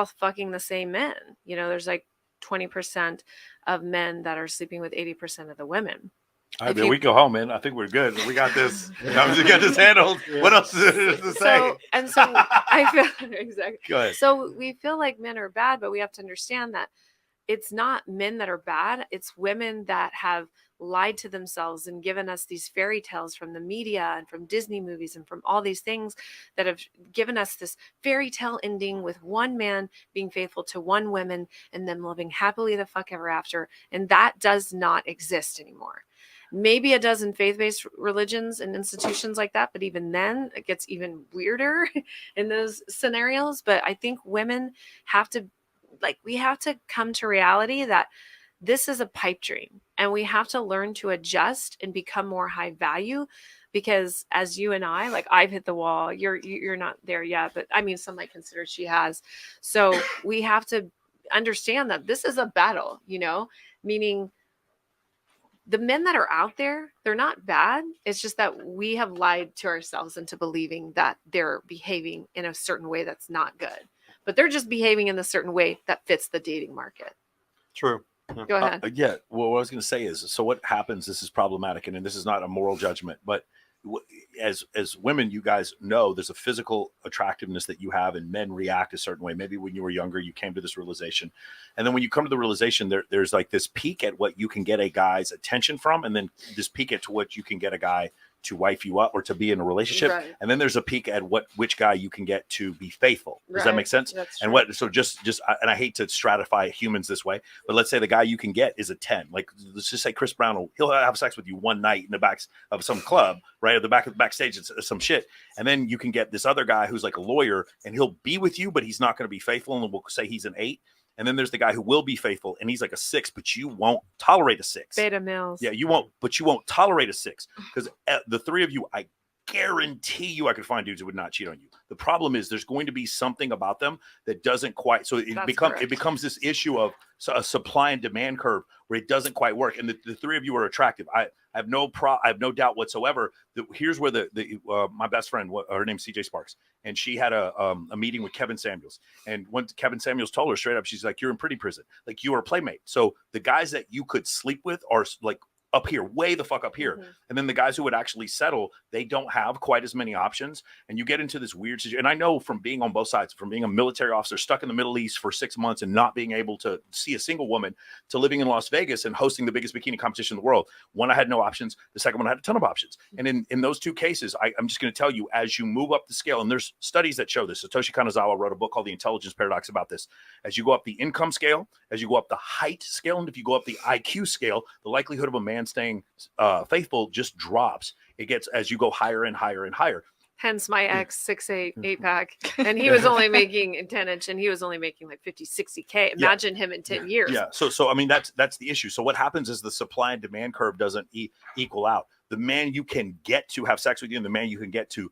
all fucking the same men. You know, there's like 20% of men that are sleeping with 80% of the women. All right, man, we go home, man. I think we're good. We got this. We got this handled. What else is to say? So I feel exactly. Go ahead. So we feel like men are bad, but we have to understand that it's not men that are bad. It's women that have lied to themselves and given us these fairy tales from the media and from Disney movies and from all these things that have given us this fairy tale ending with one man being faithful to one woman and them living happily the fuck ever after. And that does not exist anymore. Maybe it does in faith-based religions and institutions like that, but even then it gets even weirder in those scenarios. But I think women have to, like, we have to come to reality that this is a pipe dream and we have to learn to adjust and become more high value, because as you and I, like, I've hit the wall, you're not there yet, but I mean, some might consider she has. So we have to understand that this is a battle, you know, meaning the men that are out there, they're not bad. It's just that we have lied to ourselves into believing that they're behaving in a certain way that's not good, but they're just behaving in a certain way that fits the dating market. True. Go ahead. Yeah. Well, what I was going to say is, so what happens, this is problematic, and this is not a moral judgment, but as women, you guys know there's a physical attractiveness that you have, and men react a certain way. Maybe when you were younger, you came to this realization. And then when you come to the realization, there's like this peak at what you can get a guy's attention from, and then this peak at to what you can get a guy to wife you up or to be in a relationship. Right. And then there's a peak at which guy you can get to be faithful. Does that make sense? That's true. And I hate to stratify humans this way, but let's say the guy you can get is a 10. Like, let's just say Chris Brown he'll have sex with you one night in the back of some club, right? At the backstage, it's some shit. And then you can get this other guy who's like a lawyer, and he'll be with you, but he's not going to be faithful. And we'll say he's an 8. And then there's the guy who will be faithful, and he's like a 6, but you won't tolerate a 6. Beta males. Yeah, you won't tolerate a 6, because the three of you, I guarantee you, I could find dudes who would not cheat on you. The problem is there's going to be something about them that doesn't quite. So it becomes this issue of a supply and demand curve where it doesn't quite work. And the three of you are attractive. I have no doubt whatsoever that here's where my best friend, her name's CJ Sparks, and she had a meeting with Kevin Samuels. And when Kevin Samuels told her straight up, she's like, "You're in pretty prison. Like, you are a playmate. So the guys that you could sleep with are like up here, way the fuck up here." Mm-hmm. And then the guys who would actually settle, they don't have quite as many options. And you get into this weird situation. And I know from being on both sides, from being a military officer stuck in the Middle East for 6 months and not being able to see a single woman, to living in Las Vegas and hosting the biggest bikini competition in the world. One, I had no options. The second one, I had a ton of options. And in those two cases, I'm just going to tell you, as you move up the scale, and there's studies that show this. Satoshi Kanazawa wrote a book called The Intelligence Paradox about this. As you go up the income scale, as you go up the height scale, and if you go up the IQ scale, the likelihood of a man staying faithful just drops. It gets as you go higher and higher and higher. Hence my ex 6'8" 8-pack, and he was only making 10-inch, and he was only making like 50, 60K. Imagine him in 10 years. Yeah. So I mean, that's the issue. So what happens is the supply and demand curve doesn't equal out. The man you can get to have sex with you, and the man you can get to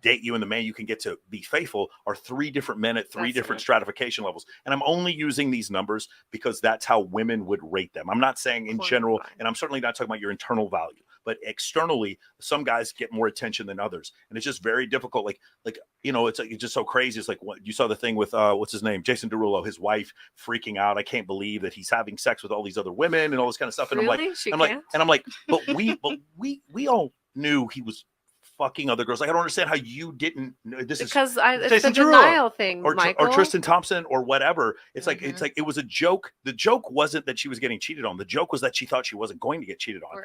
date you, and the man you can get to be faithful are 3 different men at 3 different stratification levels. And I'm only using these numbers because that's how women would rate them. I'm not saying in general, and I'm certainly not talking about your internal value, but externally, some guys get more attention than others. And it's just very difficult. Like, you know, it's just so crazy. It's like what you saw the thing with, what's his name? Jason Derulo, his wife freaking out. I can't believe that he's having sex with all these other women and all this kind of stuff. And really? I'm like, but we all knew he was fucking other girls. Like, I don't understand how you didn't. It's a denial thing, or Michael. Or Tristan Thompson or whatever. It's like it was a joke. The joke wasn't that she was getting cheated on. The joke was that she thought she wasn't going to get cheated on.